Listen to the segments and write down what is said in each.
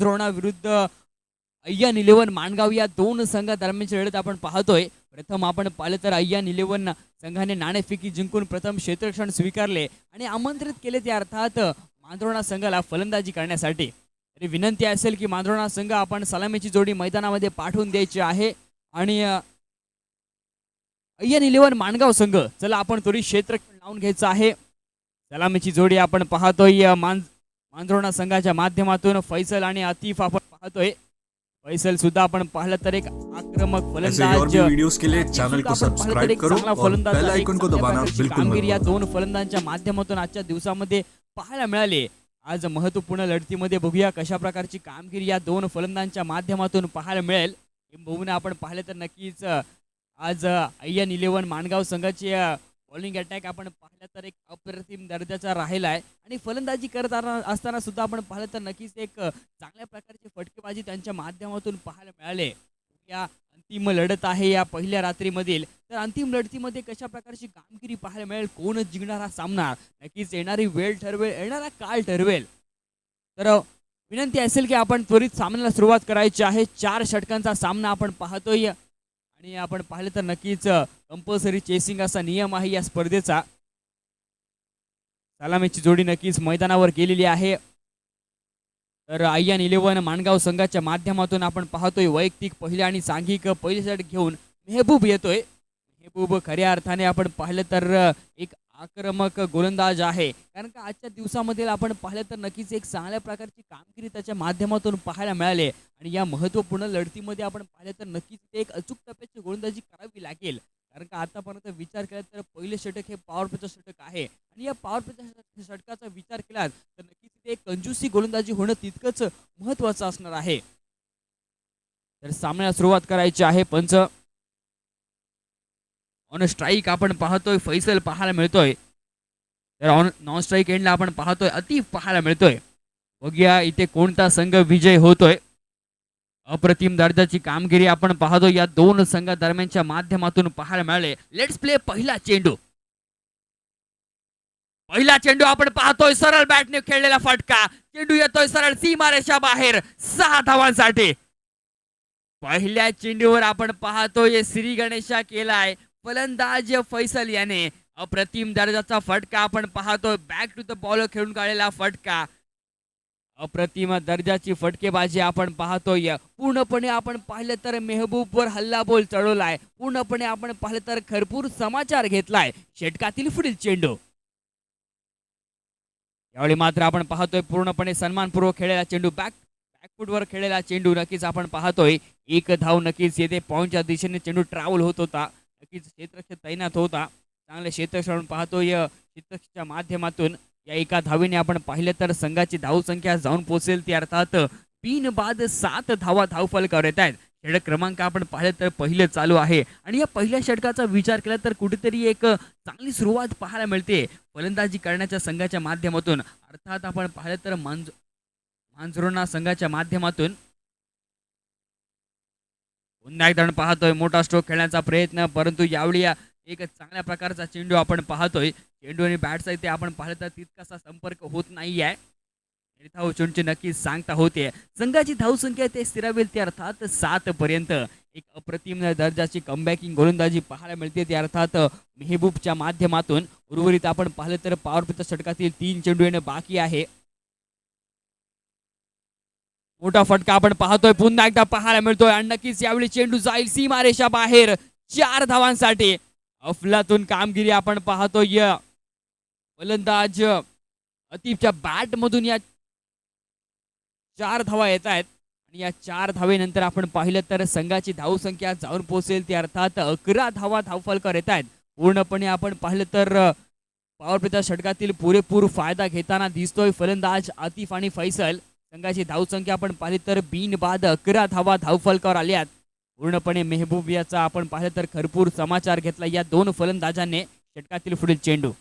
द्रोणा विरुद्ध अय्यन 11 माणगाव या दोन संघादरम्यानची लढत आपण पाहतोय. प्रथम आपण पाहिलं तर अय्यन 11 संघाने नाणेफेकी जिंकून प्रथम क्षेत्ररक्षण स्वीकारले आणि आमंत्रित केले ते अर्थात मांद्रोणा संघाला फलंदाजी करण्यासाठी. तरी विनंती असेल की मांद्रोणा संघ आपण सलामीची जोडी मैदानामध्ये पाठवून द्यायची आहे आणि अय्यन 11 माणगाव संघ चला आपण थोडी क्षेत्ररक्षण लावून घ्यायचं आहे. सलामीची जोडी आपण पाहतोय मांद्रोणा संघाच्या माध्यमातून फैसल आणि आतिफ आपण पाहतोय. फैसल सुद्धा आपण पाहिलं तर एक आक्रमक फलंदाज वीडियोस के लिए चैनल को सब्सक्राइब करो और बेल आइकन को दबाना बिल्कुल मत या दोन फलंदाजांच्या माध्यमातून आजच्या दिवसामध्ये पाहायला मिळाले. आज महत्त्वपूर्ण लढतीमध्ये बघूया कशा प्रकारची कामगिरी या दोन फलंदाजांच्या माध्यमातून पाहायला मिळेल. किंबहुना आपण पाहिले तर नक्कीच आज अय्यन 11 माणगाव संघाची बॉलिंग अटॅक आपण पाहिलं तर एक अप्रतिम दर्जाचा राहिला आहे आणि फलंदाजी करत असताना सुद्धा आपण पाहिलं तर नक्कीच एक चांगल्या प्रकारची फटकेबाजी त्यांच्या माध्यमातून पाहायला मिळाले. या अंतिम लढत आहे या पहिल्या रात्रीमधील. तर अंतिम लढतीमध्ये कशा प्रकारची कामगिरी पाहायला मिळेल, कोण जिंकणार हा सामना नक्कीच येणारी वेळ ठरवेल, येणारा काळ ठरवेल. तर विनंती असेल की आपण त्वरित सामन्याला सुरुवात करायची आहे. 4 षटकांचा सामना आपण पाहतोय आणि आपण पाहिलं तर नक्कीच कंपल्सरी चेसिंग असा नियम आहे या स्पर्धेचा. सलामीची जोडी नक्कीच मैदानावर गेलेली आहे. तर अय्यन 11 माणगाव संघाच्या माध्यमातून आपण पाहतोय वैयक्तिक पहिले आणि सांघिक पहिले षटक घेऊन मेहबूब येतोय. मेहबूब खऱ्या अर्थाने आपण पाहिलं तर एक आक्रमक गोलंदाज आहे, कारण का आजच्या दिवसामध्ये आपण पाहिलं तर नक्कीच एक चांगल्या प्रकारची कामगिरी त्याच्या माध्यमातून पाहायला मिळाले आणि या महत्त्वपूर्ण लढतीमध्ये आपण पाहिलं तर नक्कीच एक अचूक टप्प्याची गोलंदाजी करावी लागेल. कारण का आतापर्यंत विचार केला तर पहिले षटक हे पॉवर प्लेचं षटक आहे आणि या पॉवर प्लेच्या षटकाचा विचार केला तर नक्कीच ते कंजूसी गोलंदाजी होणं तितकंच महत्त्वाचं असणार आहे. तर सामन्याला सुरुवात करायची आहे. पंच ऑन स्ट्राईक आपण पाहतोय फैसल पाहायला मिळतोय. तर ऑन नॉन स्ट्राईक एंडला आपण पाहतोय आतिफ पाहायला मिळतोय. बघूया इथे कोणता संघ विजय होतोय. अप्रतिम दर्जाची कामगिरी आपण पाहतो या दोन संघादरम्यानच्या माध्यमातून पाहायला मिळाले. लेट्स प्ले पहिला चेंडू. पहिला चेंडू आपण पाहतोय सरळ बॅटने खेळलेला फटका. चेंडू येतोय सरळ सीमारेषा बाहेर 6 धावांसाठी. पहिल्या चेंडूवर आपण पाहतोय श्री गणेशा केलाय फलंदाज फैसल याने. अप्रतिम दर्जाचा फटका आपण पाहतोय. बॅक टू द बॉल खेळून काढलेला फटका. अप्रतिम दर्जाची फटकेबाजी आपण पाहतोय. पूर्णपणे आपण पाहिलं तर मेहबूबवर हल्लाबोल चढवलाय. पूर्णपणे आपण पाहिलं तर भरपूर समाचार घेतलाय. षटकातील पुढील चेंडू. यावेळी मात्र आपण पाहतोय पूर्णपणे सन्मानपूर्वक खेळलेला चेंडू. बॅकफुटवर खेळलेला चेंडू नक्कीच आपण पाहतोय. एक धाव नक्कीच येते पॉईंटच्या दिशेने चेंडू ट्रॅव्हल होत होता. नक्कीच क्षेत्ररक्षक तैनात होता. चांगले क्षेत्ररक्षण पाहतोय. क्षेत्ररक्षकाच्या माध्यमातून या एका धावेने आपण पाहिलं तर संघाची धावसंख्या जाऊन पोहोचेल ती अर्थात 3 बाद 7 धावा धावफलकावर येत आहेत. षटक क्रमांक आपण पाहिलं तर पहिलं चालू आहे आणि या पहिल्या षटकाचा विचार केला तर कुठेतरी एक चांगली सुरुवात पाहायला मिळते फलंदाजी करण्याच्या संघाच्या माध्यमातून. अर्थात आपण पाहिलं तर मांजरोना संघाच्या माध्यमातून पुन्हा एकदा पाहतोय मोठा स्ट्रोक खेळण्याचा प्रयत्न, परंतु यावेळी एक चांगल्या प्रकारचा चेंडू आपण पाहतोय. चेंडू आणि बॅटचा इथे आपण पाहिलं तर तितकासा संपर्क होत नाही आहे. चेंडूची नक्कीच सांगता होते. संघाची धावसंख्या ते स्थिरावेल ते अर्थात 7 पर्यंत. एक अप्रतिम दर्जाची कमबॅकिंग गोलंदाजी पाहायला मिळते ते अर्थात मेहबूबच्या माध्यमातून. उर्वरित आपण पाहिलं तर पॉवर प्लेच्या षटकातील 3 चेंडू येणं बाकी आहे. मोठा फटका आपण पाहतोय पुन्हा एकदा पाहायला मिळतोय आणि नक्कीच यावेळी चेंडू जाईल सीमारेषा बाहेर 4 धावांसाठी. अफलातून कामगिरी आपण पाहतोय. फलंदाज आतिफच्या बॅट मधून या 4 धावा येत आहेत आणि या 4 धावेनंतर आपण पाहिलं तर संघाची धावसंख्या जाऊन पोहोचेल ती अर्थात 11 धावा धावफलकावर येत आहेत. पूर्णपणे आपण पाहिलं तर पॉवर प्लेच्या षटकातील पुरेपूर फायदा घेताना दिसतोय फलंदाज आतिफ आणि फैसल. संघाची धावसंख्या आपण पाहिली तर बिनबाद 11 धावा धावफलकावर आल्यात. पूर्णपणे मेहबूब याचा आपण पाहिलं तर भरपूर समाचार घेतला या दोन फलंदाजांनी. षटकातील पुढील चेंडू.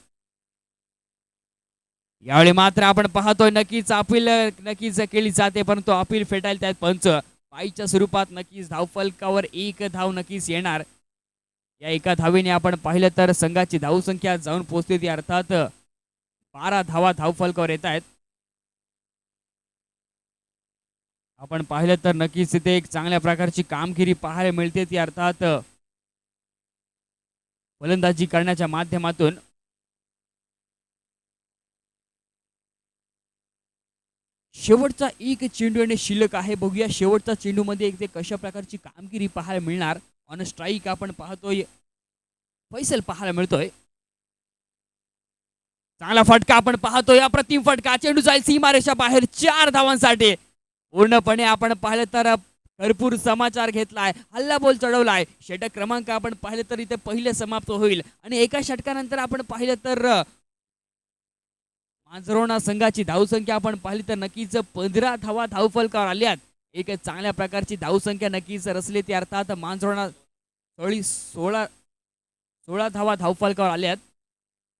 यावेळी मात्र आपण पाहतोय नक्कीच अपील नक्कीच केली जाते, परंतु अपील फेटायला त्यात पंच पायीच्या स्वरूपात नक्कीच धावफलकावर 1 धाव नक्कीच येणार. या एका धावेने आपण पाहिलं तर संघाची धावसंख्या जाऊन पोहोचली ती अर्थात 12 धावा धावफलकावर येत आहेत. आपण पाहिलं तर नक्कीच इथे एक चांगल्या प्रकारची कामगिरी पाहायला मिळते ती अर्थात फलंदाजी करण्याच्या माध्यमातून. शेवटचा एक चेंडू आणि शिल्लक आहे. बघूया शेवटचा चेंडू मध्ये एक ते कशा प्रकारची कामगिरी पाहायला मिळणार. ऑन स्ट्राईक आपण पाहतोय फैसल पाहायला मिळतोय. चांगला फटका आपण पाहतोय, अप्रतिम फटका, चेंडू जाईल सीमारेषा बाहेर 4 धावांसाठी. पूर्णपणे आपण पाहिलं तर भरपूर समाचार घेतलाय, हल्ला बोल चढवलाय. षटक क्रमांक आपण पाहिलं तर इथे पहिले समाप्त होईल आणि एका षटकानंतर आपण पाहिलं तर मांजरोणा संघाची धावसंख्या आपण पाहिली तर नक्कीच 15 धावा धावफलकावर आल्यात. एक चांगल्या प्रकारची धावसंख्या नक्कीच रचली ती अर्थात मांजरोणा 16 धावा धावफलकावर आल्यात.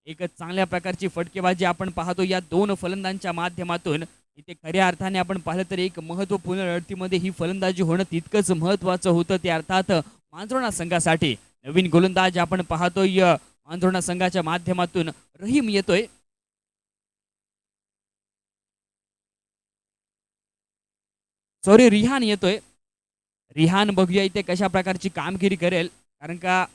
एक चांगल्या प्रकारची फटकेबाजी आपण पाहतो या दोन फलंदाजांच्या माध्यमातून. इथे खऱ्या अर्थाने आपण पाहिलं तर एक महत्त्वपूर्ण लढतीमध्ये ही फलंदाजी होणं तितकंच महत्त्वाचं होतं ते अर्थात मांजरोणा संघासाठी. नवीन गोलंदाज आपण पाहतोय मांजरोणा संघाच्या माध्यमातून रहीम येतोय. रिहान येतोय. रिहान बघूया इथे कशा प्रकारची कामगिरी करेल, कारण का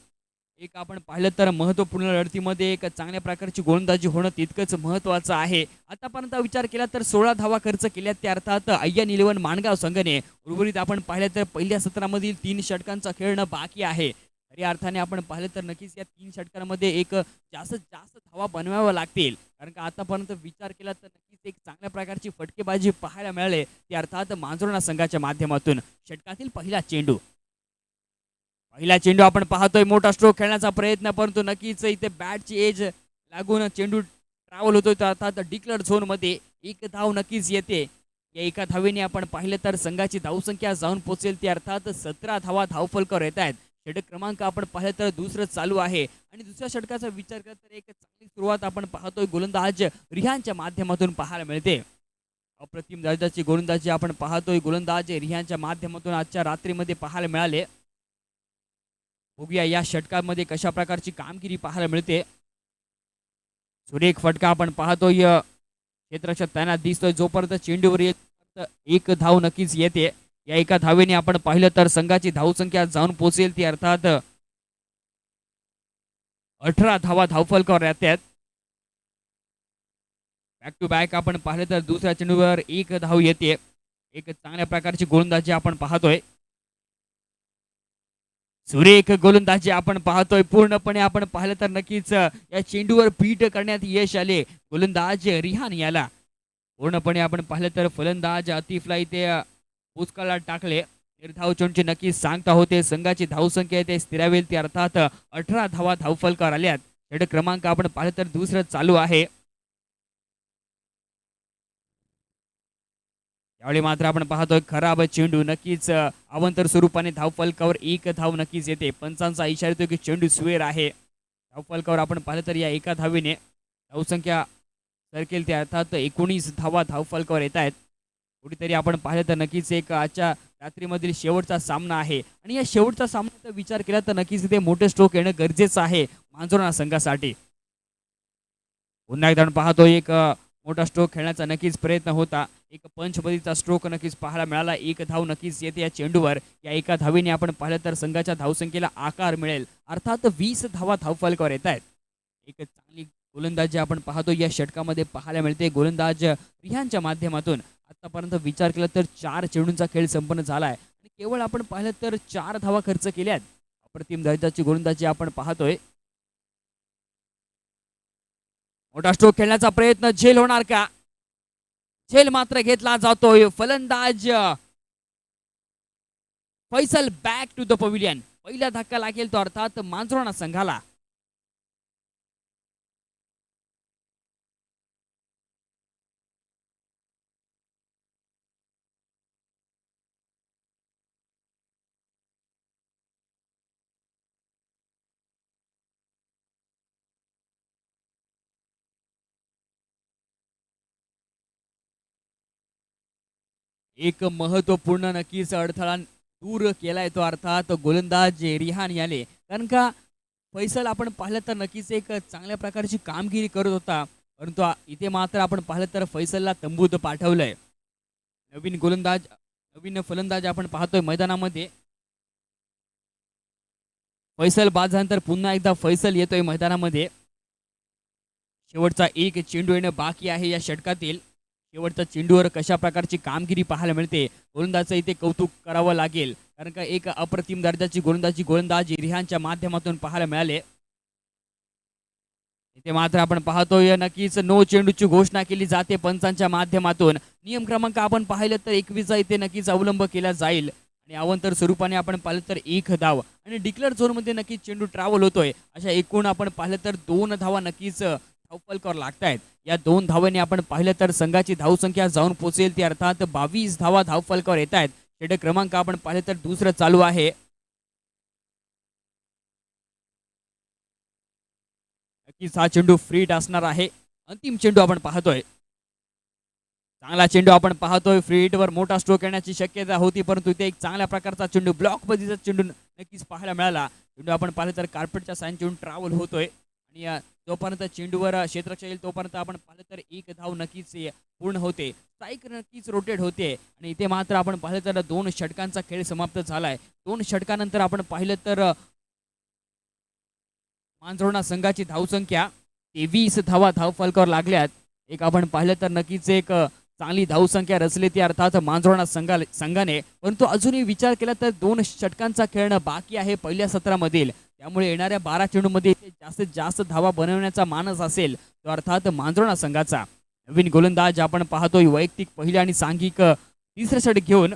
एक आपण पाहिलं तर महत्त्वपूर्ण लढतीमध्ये एक चांगल्या प्रकारची गोलंदाजी होणं तितकंच महत्त्वाचं आहे. आतापर्यंत विचार केला तर 16 धावा खर्च केल्यात त्या अर्थात अय्यन 11 माणगाव संघाने. उर्वरित आपण पाहिलं तर पहिल्या सत्रामधील 3 षटकांचा खेळणं बाकी आहे. खऱ्या अर्थाने आपण पाहिलं तर नक्कीच या 3 षटकांमध्ये एक जास्त धावा बनवाव्या लागतील, कारण का आतापर्यंत विचार केला तर नक्कीच एक चांगल्या प्रकारची फटकेबाजी पाहायला मिळाली ती अर्थात मांजरोणा संघाच्या माध्यमातून. षटकातील पहिला चेंडू आपण पाहतोय, मोठा स्ट्रोक खेळण्याचा प्रयत्न, परंतु नक्कीच इथे बॅटची एज लागून चेंडू ट्रॅव्हल होतोय तर अर्थात डिक्लेअर झोन मध्ये एक धाव नक्कीच येते. या एका धावेने आपण पाहिलं तर संघाची धावसंख्या जाऊन पोहोचेल ती अर्थात 17 धावा धावफलकावर येत आहेत. षटक क्रमांक आपण पाहिलं तर दुसरं चालू आहे आणि दुसऱ्या षटकाचा विचार केला तर एक चांगली सुरुवात आपण पाहतोय गोलंदाज रिहानच्या माध्यमातून पाहायला मिळते. अप्रतिम दर्जाची गोलंदाजी आपण पाहतोय गोलंदाज रिहानच्या माध्यमातून आजच्या रात्रीमध्ये पाहायला मिळाले. बघूया या षटकामध्ये कशा प्रकारची कामगिरी पाहायला मिळते. सुरेख फटका आपण पाहतोय, क्षेत्ररक्षक तैनात दिसतोय. जोपर्यंत चेंडूवर एक धाव नक्कीच येते. या एका धावेने आपण पाहिलं तर संघाची धावसंख्या जाऊन पोहोचेल ती अर्थात 18 धावा धावफलकावर येतात. बॅक टू बॅक आपण पाहिलं तर दुसऱ्या चेंडूवर एक धाव येते. एक चांगल्या प्रकारची गोलंदाजी आपण पाहतोय. सुरेख गोलंदाजी आपण पाहतोय. पूर्णपणे आपण पाहिलं तर नक्कीच या चेंडूवर बीट करण्यात यश आले गोलंदाज रिहान याला. पूर्णपणे आपण पाहिलं तर फलंदाज आतिफला इथे पुचकाला टाकले. निर्धाव चेंडूची नक्कीच सांगता होते. संघाची धावसंख्या इथे स्थिरावेल ती अर्थात 18 धावा धावफलकावर आल्यात. षटक क्रमांक आपण पाहिलं तर दुसरं चालू आहे. यावेळी मात्र आपण पाहतोय खराब चेंडू, नक्कीच अवंतर स्वरूपाने धावफलकावर एक धाव नक्कीच येते. पंचांचा इशारा येतो की चेंडू स्वेर आहे. धावफलकावर आपण पाहिलं तर या एका धावेने धावसंख्या सरकेल त्या अर्थात 19 धावा धावफलकावर येत आहेत. कुठेतरी आपण पाहिलं तर नक्कीच एक आजच्या रात्रीमधील शेवटचा सामना आहे आणि या शेवटचा सामन्याचा विचार केला तर नक्कीच इथे मोठे स्ट्रोक येणं गरजेचं आहे मांजरोणा संघासाठी. पुन्हा एकदा पाहतो एक मोठा स्ट्रोक खेळण्याचा नक्कीच प्रयत्न होता. एक पंचपदीचा स्ट्रोक नक्कीच पाहायला मिळाला. एक धाव नक्कीच येते या चेंडूवर. या एका धावेने आपण पाहिलं तर संघाच्या धावसंख्येला आकार मिळेल अर्थात 20 धावा धावफलकावर येत आहेत. एक चांगली गोलंदाजी आपण पाहतो या षटकामध्ये पाहायला मिळते गोलंदाज रिहानच्या माध्यमातून. आतापर्यंत विचार केला तर 4 चेंडूंचा खेळ संपन्न झालाय आणि केवळ आपण पाहिलं तर 4 धावा खर्च केल्यात. अप्रतिम दर्जाची गोलंदाजी आपण पाहतोय. मोठा स्ट्रोक खेळण्याचा प्रयत्न, झेल होणार का? झेल मात्र घेतला जातोय. फलंदाज Faisal back to the pavilion. पहिला धक्का लागेल तो अर्थात मांजरोणा संघाला. एक महत्वपूर्ण नक्कीच अडथळा दूर केलाय तो अर्थात गोलंदाज रिहान याने, कारण का फैसल आपण पाहिलं तर नक्कीच एक चांगल्या प्रकारची कामगिरी करत होता, परंतु इथे मात्र आपण पाहिलं तर फैसलला तंबूत पाठवलंय. नवीन गोलंदाज नवीन फलंदाज आपण पाहतोय मैदानामध्ये. फैसल बाद झाल्यानंतर पुन्हा एकदा फैसल येतोय मैदानामध्ये. शेवटचा एक चेंडू येणं बाकी आहे या षटकातील. शेवटच्या चेंडूवर कशा प्रकारची कामगिरी पाहायला मिळते, गोलंदाजाचं इथे कौतुक करावं लागेल, कारण का एक अप्रतिम दर्जाची गोलंदाज रिहानच्या माध्यमातून पाहायला मिळाले. इथे मात्र आपण पाहतोय नक्कीच नो चेंडूची घोषणा केली जाते पंचांच्या माध्यमातून. नियम क्रमांक आपण पाहिलं तर 21 इथे नक्कीच अवलंब केला जाईल आणि अवांतर स्वरूपाने आपण पाहिलं तर 1 धाव आणि डिक्लेअर झोनमध्ये नक्कीच चेंडू ट्रॅव्हल होतोय. अशा एकूण आपण पाहिलं तर 2 धावा नक्कीच धावफलकावर लागतायत. या 2 धावांनी आपण पाहिलं तर संघाची धावसंख्या जाऊन पोहोचेल ती अर्थात 22 धावा धावफलकावर येत आहेत. षटक क्रमांक आपण पाहिलं तर दुसरं चालू आहे. नक्कीच हा चेंडू फ्रीट असणार आहे. अंतिम चेंडू आपण पाहतोय. चांगला चेंडू आपण पाहतोय. फ्रीटवर मोठा स्ट्रोक येण्याची शक्यता होती, परंतु इथे एक चांगल्या प्रकारचा चेंडू ब्लॉक पद्धतीचा चेंडू नक्कीच पाहायला मिळाला. चेंडू आपण पाहिलं तर कार्पेटच्या साइन चेंडू ट्रॅव्हल होतोय आणि जोपर्यंत चेंडूवर क्षेत्ररक्षक येईल तोपर्यंत आपण पाहिलं तर 1 धाव नक्कीच पूर्ण होते. स्ट्राईक नक्कीच रोटेट होते आणि इथे मात्र आपण पाहिलं तर 2 षटकांचा खेळ समाप्त झालाय. 2 षटकानंतर आपण पाहिलं तर मांजरोणा संघाची धावसंख्या 23 धावा धावफलकावर लागल्यात. एक आपण पाहिलं तर नक्कीच एक चांगली धावसंख्या रचली ती अर्थात मांजरोणा संघाने, परंतु अजूनही विचार केला तर 2 षटकांचा खेळणं बाकी आहे पहिल्या सत्रामधील. त्यामुळे येणाऱ्या 12 चेंडूमध्ये जास्तीत जास्त धावा बनवण्याचा मानस असेल तो अर्थात मांजरोणा संघाचा. नवीन गोलंदाज आपण पाहतोय वैयक्तिक पहिल्या आणि सांघिक तिसरं षटक घेऊन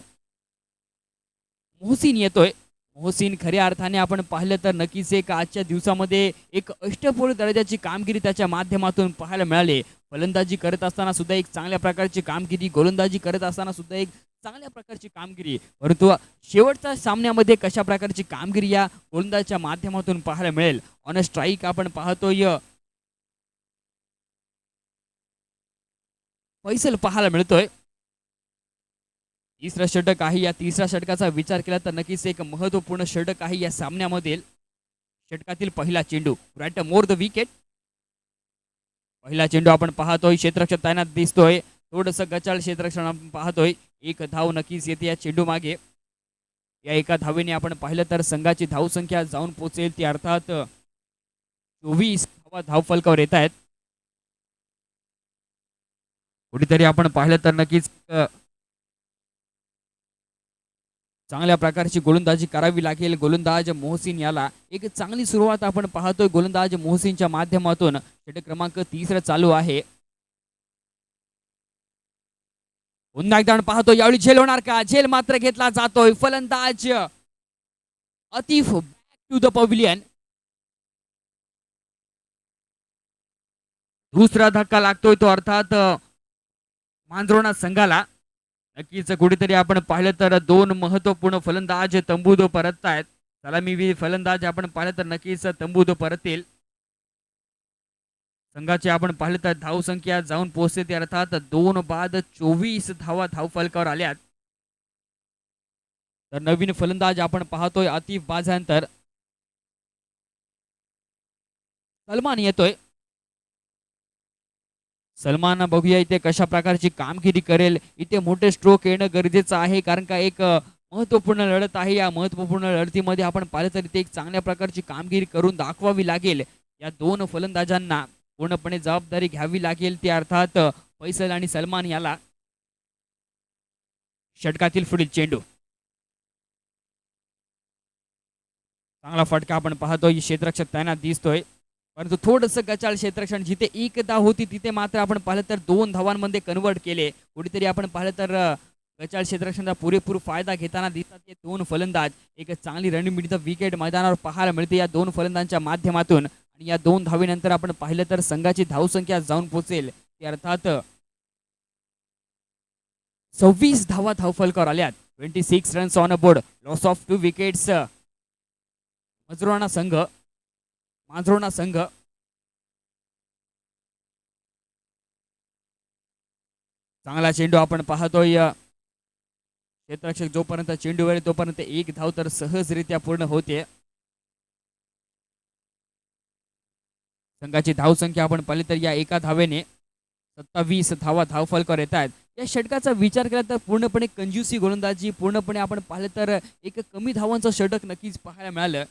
मोहसिन येतोय. मोहसिन खऱ्या अर्थाने आपण पाहिलं तर नक्कीच एक आजच्या दिवसामध्ये एक अष्टपैलू दर्जाची कामगिरी त्याच्या माध्यमातून पाहायला मिळाले. फलंदाजी करत असताना सुद्धा एक चांगल्या प्रकारची कामगिरी, गोलंदाजी करत असताना सुद्धा एक चांगल्या प्रकारची कामगिरी, परंतु शेवटच्या सामन्यामध्ये कशा प्रकारची कामगिरी या गोलंदाजाच्या माध्यमातून पाहायला मिळेल. ऑन स्ट्राईक आपण पाहतोय फैसल पाहायला मिळतोय. तिसरं षटक आहे. या तिसऱ्या षटकाचा विचार केला तर नक्कीच एक महत्वपूर्ण षटक आहे या सामन्यामधील. षटकातील पहिला चेंडू राईट मोर द विकेट. पहिला चेंडू आपण पाहतोय. क्षेत्ररक्षक तैनात दिसतोय. थोडंसं गचाळ क्षेत्ररक्षण आपण पाहतोय. 1 धाव नक्कीच येते या चेंडू मागे. या एका धावेने आपण पाहिलं तर संघाची धावसंख्या जाऊन पोहोचेल ती अर्थात 24 धावा धावफलकावर येत आहेत. कुठेतरी आपण पाहिलं तर नक्कीच चांगल्या प्रकारची गोलंदाजी करावी लागेल गोलंदाज मोहसिन याला. एक चांगली सुरुवात आपण पाहतोय गोलंदाज मोहसिनच्या माध्यमातून. षटक क्रमांक 3 चालू आहे. पुन्हा एकदा पाहतो यावेळी झेल होणार का? झेल मात्र घेतला जातोय. फलंदाज Atif back to the pavilion. दुसरा धक्का लागतोय तो अर्थात मांजरोणा संघाला. नक्कीच कुठेतरी आपण पाहिलं तर 2 महत्वपूर्ण फलंदाज तंबूत परत आहेत. सलामीवीर फलंदाज आपण पाहिलं तर नक्कीच तंबूत परततील. संघाची आपण पाहिलं तर धावसंख्या जाऊन पोहोचते ते अर्थात 2 बाद 24 धावा धावफलकावर आल्यात. तर नवीन फलंदाज आपण पाहतोय आतिफ बाजानंतर सलमान येतोय. सलमान बघूया इथे कशा प्रकारची कामगिरी करेल. इथे मोठे स्ट्रोक येणं गरजेचं आहे, कारण का एक महत्वपूर्ण लढत आहे. या महत्वपूर्ण लढतीमध्ये आपण पाहिलं तर इथे एक चांगल्या प्रकारची कामगिरी करून दाखवावी लागेल. या 2 फलंदाजांना पूर्णपणे जबाबदारी घ्यावी लागेल ती अर्थात फैसल आणि सलमान याला. षटकातील पुढील चेंडू चांगला फटका आपण पाहतोय. क्षेत्ररक्षक तैनात दिसतोय, परंतु थोडंसं गचाळ क्षेत्ररक्षण. जिथे 1 धाव होती तिथे मात्र आपण पाहिलं तर 2 धावांमध्ये कन्वर्ट केले. कुठेतरी आपण पाहिलं तर गचाळ क्षेत्ररक्षणाचा पुरेपूर फायदा घेताना दिसतात हे 2 फलंदाज. एक चांगली रणनीती विकेट मैदानावर पाहायला मिळते या 2 फलंदाजांच्या माध्यमातून. आणि या 2 धावेनंतर आपण पाहिलं तर संघाची धावसंख्या जाऊन पोहोचेल ती अर्थात 26 धावा धावफलकावर आल्यात. 26 runs on a board. Loss of 2 wickets. मांजरोणा संघ चांगला चेंडू आपण पाहतोय. क्षेत्ररक्षक जोपर्यंत चेंडू वेळ तोपर्यंत 1 धाव तर सहजरित्या पूर्ण होते. संघाची धावसंख्या आपण पाहिली तर या एका धावेने 27 धावा धावफलकावर येत आहेत. या षटकाचा विचार केला तर पूर्णपणे कंजूसी गोलंदाजी, पूर्णपणे आपण पाहिलं तर एक कमी धावांचं षटक नक्कीच पाहायला मिळालं.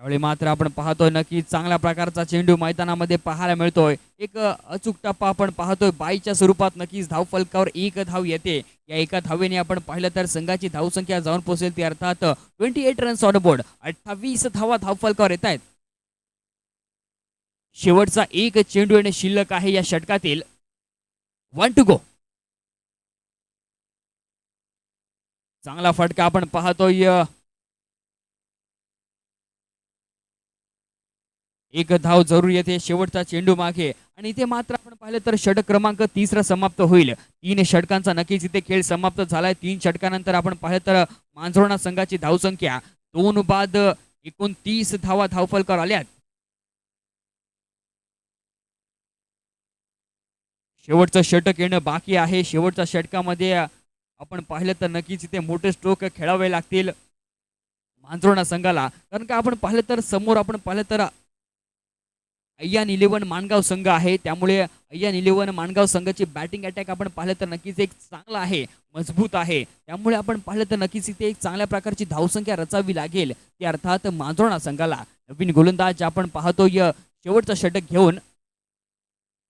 यावेळी मात्र आपण पाहतोय नक्की चांगल्या प्रकारचा चेंडू मैदानामध्ये पाहायला मिळतोय. एक अचूक टप्पा आपण पाहतोय बाईच्या स्वरूपात. नक्कीच धाव फलकावर एक धाव येते. या एका धावेने आपण पाहिलं तर संघाची धावसंख्या जाऊन पोहोचेल ती अर्थात 28 रन्स ऑन बोर्ड. 28 धावा धाव फलकावर येत आहेत. शेवटचा एक चेंडू येणे शिल्लक आहे या षटकातील. 1 टू गो. चांगला फटका आपण पाहतोय. एक धाव जरूर येते शेवटचा चेंडू मागे आणि इथे मात्र आपण पाहिलं तर षटक क्रमांक 3 समाप्त होईल. 3 षटकांचा नक्कीच इथे खेळ समाप्त झालाय. 3 षटकानंतर आपण पाहिलं तर मांजरोणा संघाची धावसंख्या 2 बाद 29 धावा धावफलकावर आल्यात. शेवटचं षटक येणं बाकी आहे. शेवटच्या षटकामध्ये आपण पाहिलं तर नक्कीच इथे मोठे स्ट्रोक खेळावे लागतील मांजरोणा संघाला. कारण का आपण पाहिलं तर समोर आपण पाहिलं तर अय्यान 11 माणगाव संघ आहे. त्यामुळे अय्यान 11 माणगाव संघाची बॅटिंग अटॅक आपण पाहिलं तर नक्कीच एक चांगला आहे, मजबूत आहे. त्यामुळे आपण पाहिलं तर नक्कीच इथे एक चांगल्या प्रकारची धावसंख्या रचावी लागेल. ती अर्थात मांजरोणा संघाला. नवीन गोलंदाज आपण पाहतोय शेवटचं षटक घेऊन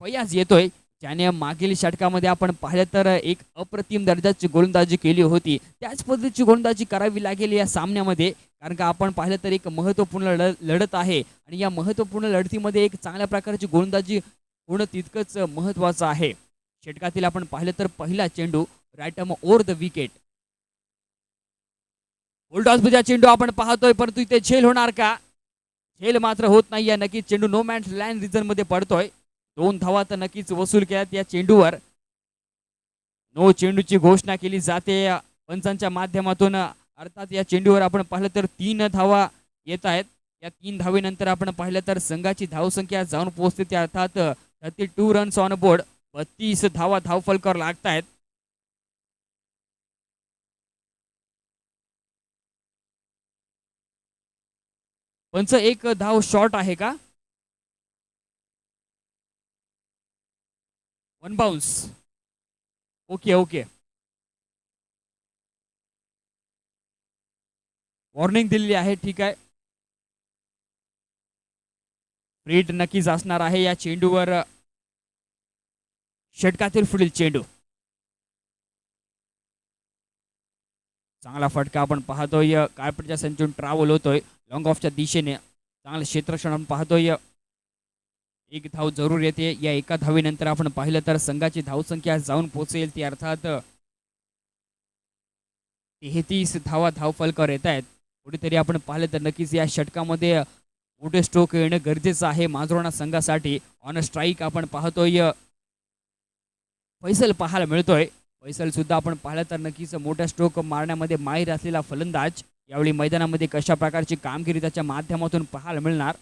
फयाज येतोय, ज्याने मागील षटकामध्ये आपण पाहिलं तर एक अप्रतिम दर्जाची गोलंदाजी केली होती. त्याच पद्धतीची गोलंदाजी करावी लागेल या सामन्यामध्ये. कारण का आपण पाहिलं तर एक महत्त्वपूर्ण लढत आहे आणि या महत्त्वपूर्ण लढतीमध्ये एक चांगल्या प्रकारची गोलंदाजी होणं तितकंच महत्त्वाचं आहे. षटकातील आपण पाहिलं तर पहिला चेंडू right arm over the wicket. फुलटॉसचा चेंडू आपण पाहतोय, परंतु इथे झेल होणार का? झेल मात्र होत नाही. नक्कीच चेंडू नो मॅन्स लँड रिजन मध्ये पडतोय. 2 धावा तर नक्कीच वसूल केल्यात या चेंडूवर. नो चेंडूची घोषणा केली जाते पंचांच्या माध्यमातून. अर्थात या चेंडूवर आपण पाहिलं तर 3 धावा येत आहेत. या 3 धावेनंतर आपण पाहिलं तर संघाची धावसंख्या जाऊन पोहोचते त्या अर्थात 32 रन्स ऑन बोर्ड. 32 धावा धाव फलकावर लागत आहेत. पंच एक धाव शॉर्ट आहे का? 1 बाउन्स. Okay okay. वॉर्निंग दिलेली आहे. ठीक आहे. फ्रीड नक्कीच असणार आहे या चेंडूवर. षटकातील पुढील चेंडू. चांगला फटका आपण पाहतोय. काळपटच्या संचून ट्रॅव्हल होतोय लॉंग ऑफच्या दिशेने. चांगलं क्षेत्ररक्षण आपण पाहतोय. एक धाव जरूर येते. या एका धावेनंतर आपण पाहिलं तर संघाची धावसंख्या जाऊन पोहोचेल ती अर्थात 33 धावा धाव फलकावर येत आहेत. कुठेतरी आपण पाहिलं तर नक्कीच या षटकामध्ये मोठे स्ट्रोक येणं गरजेचं आहे मांजरोणा संघासाठी. ऑन स्ट्राईक आपण पाहतोय फैसल पाहायला मिळतोय. फैसल सुद्धा आपण पाहिलं तर नक्कीच मोठ्या स्ट्रोक मारण्यामध्ये माहीर असलेला फलंदाज. यावेळी मैदानामध्ये कशा प्रकारची कामगिरी त्याच्या माध्यमातून पाहायला मिळणार.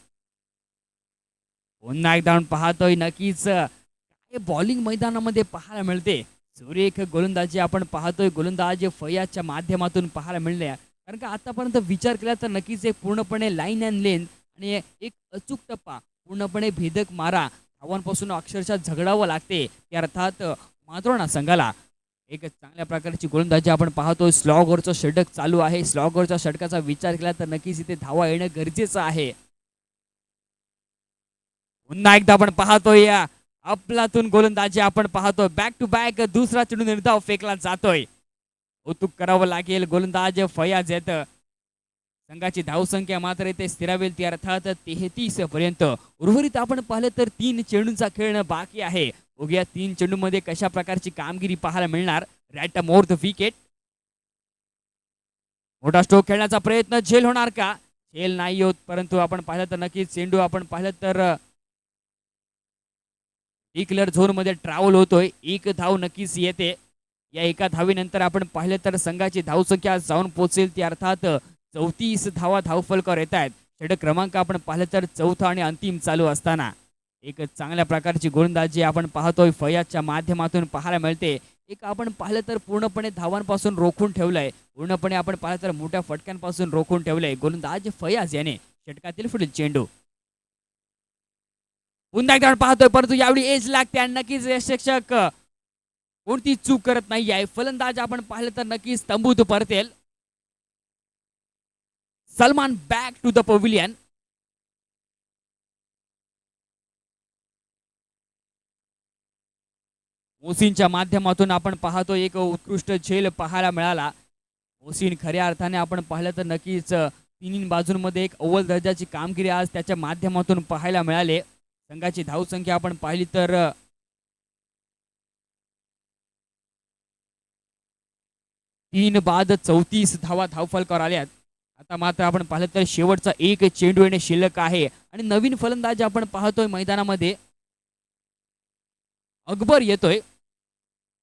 पुन्हा एकदा आपण पाहतोय नक्कीच काय बॉलिंग मैदानामध्ये पाहायला मिळते. सुरेख गोलंदाजी आपण पाहतोय गोलंदाज फयाजच्या माध्यमातून पाहायला मिळणे. कारण का आतापर्यंत विचार केला तर नक्कीच एक पूर्णपणे लाईन अँड लेंथ आणि एक अचूक टप्पा, पूर्णपणे भेदक मारा धावांपासून अक्षरशः झगडावं लागते. त्या अर्थात मांजरोणा संघाला एक चांगल्या प्रकारची गोलंदाजी आपण पाहतोय. स्लॉगवरचं षटक चालू आहे. स्लॉगवरच्या षटकाचा विचार केला तर नक्कीच इथे धावा येणं गरजेचं आहे. पुन्हा एकदा आपण पाहतोय आपलातून गोलंदाजी आपण पाहतोय. बॅक टू बॅक दुसरा चेंडू निर्धाव फेकला जातोय. कौतुक करावं लागेल गोलंदाज फयाज येत. संघाची धावसंख्या मात्र इथे स्थिरावेल ती अर्थात 33 पर्यंत. उर्वरित आपण पाहिलं तर 3 चेंडूंचा खेळणं बाकी आहे. बघूया 3 चेंडूमध्ये कशा प्रकारची कामगिरी पाहायला मिळणार. Right more the wicket. मोठा स्ट्रोक खेळण्याचा प्रयत्न. झेल होणार का? झेल नाही होत. परंतु आपण पाहिलं तर नक्कीच चेंडू आपण पाहिलं तर डिक्लेअर झोन मध्ये ट्रॅव्हल होतोय. एक धाव नक्कीच येते. या एका धावेनंतर आपण पाहिलं तर संघाची धावसंख्या जाऊन पोहोचेल ती अर्थात 34 धावा धावफलकावर येत आहेत. षटक क्रमांक आपण पाहिलं तर 4था आणि अंतिम चालू असताना एक चांगल्या प्रकारची गोलंदाजी आपण पाहतोय फयाजच्या माध्यमातून पाहायला मिळते. एक आपण पाहिलं तर पूर्णपणे धावांपासून रोखून ठेवलंय. पूर्णपणे आपण पाहिलं तर मोठ्या फटक्यांपासून रोखून ठेवलंय गोलंदाज फयाज याने. षटकातील पुढील चेंडू. पुन्हा एकदा आपण पाहतोय, परंतु यावेळी एज लागते आणि नक्कीच यशरक्षक कोणती चूक करत नाही आहे. फलंदाज आपण पाहिलं तर नक्कीच तंबूत परतेल. Salman back to the pavilion. मोसीनच्या माध्यमातून आपण पाहतो एक उत्कृष्ट झेल पाहायला मिळाला. मोसीन खऱ्या अर्थाने आपण पाहिलं तर नक्कीच तिन्ही बाजूंमध्ये एक अव्वल दर्जाची कामगिरी आज त्याच्या माध्यमातून पाहायला मिळाले. संघाची धावसंख्या आपण पाहिली तर 3 बाद 34 धावा धावफलकावर आल्यात. आता मात्र आपण पाहिलं तर शेवटचा एक चेंडू येणे शिल्लक आहे आणि नवीन फलंदाज आपण पाहतोय मैदानामध्ये अकबर येतोय.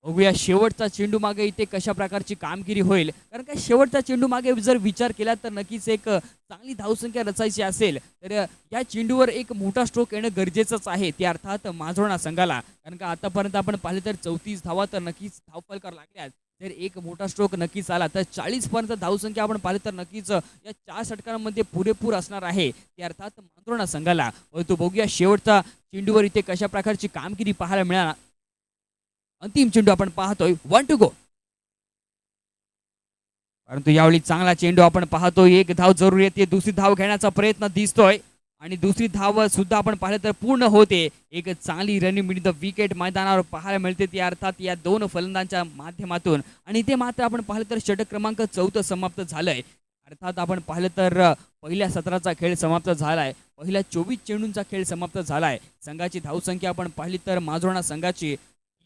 बघूया शेवटचा चेंडू मागे इथे कशा प्रकारची कामगिरी होईल, कारण का शेवटचा चेंडू मागे जर विचार केला तर नक्कीच एक चांगली धावसंख्या रचायची असेल तर या चेंडूवर एक मोठा स्ट्रोक येणं गरजेचंच आहे, ते अर्थात माजोर्ना संघाला. कारण का आतापर्यंत आपण पाहिलं तर 34 धावा तर नक्कीच धावफलकावर लागल्यात. जर एक मोठा स्ट्रोक नक्कीच आला तर 40 पर्यंत धावसंख्या आपण पाहिलं तर नक्कीच या 4 षटकांमध्ये पुरेपूर असणार आहे, ते अर्थात माजोर्ना संघाला. परंतु बघूया शेवटचा चेंडूवर इथे कशा प्रकारची कामगिरी पाहायला मिळणार. अंतिम चेंडू आपण पाहतोय 1 टू गो. परंतु यावेळी चांगला चेंडू आपण पाहतोय. एक धाव जरूर येते, दुसरी धाव घेण्याचा प्रयत्न दिसतोय आणि दुसरी धाव सुद्धा आपण पाहिलं तर पूर्ण होते. एक चांगली रनिंग मिड द विकेट मैदानावर पाहायला मिळते, ती अर्थात या दोन फलंदाजांच्या माध्यमातून. आणि ते मात्र आपण पाहिलं तर षटक क्रमांक 14 समाप्त झालंय. अर्थात आपण पाहिलं तर पहिल्या सत्राचा खेळ समाप्त झालाय, पहिल्या 24 चेंडूंचा खेळ समाप्त झालाय. संघाची धावसंख्या आपण पाहिली तर माजोर्ना संघाची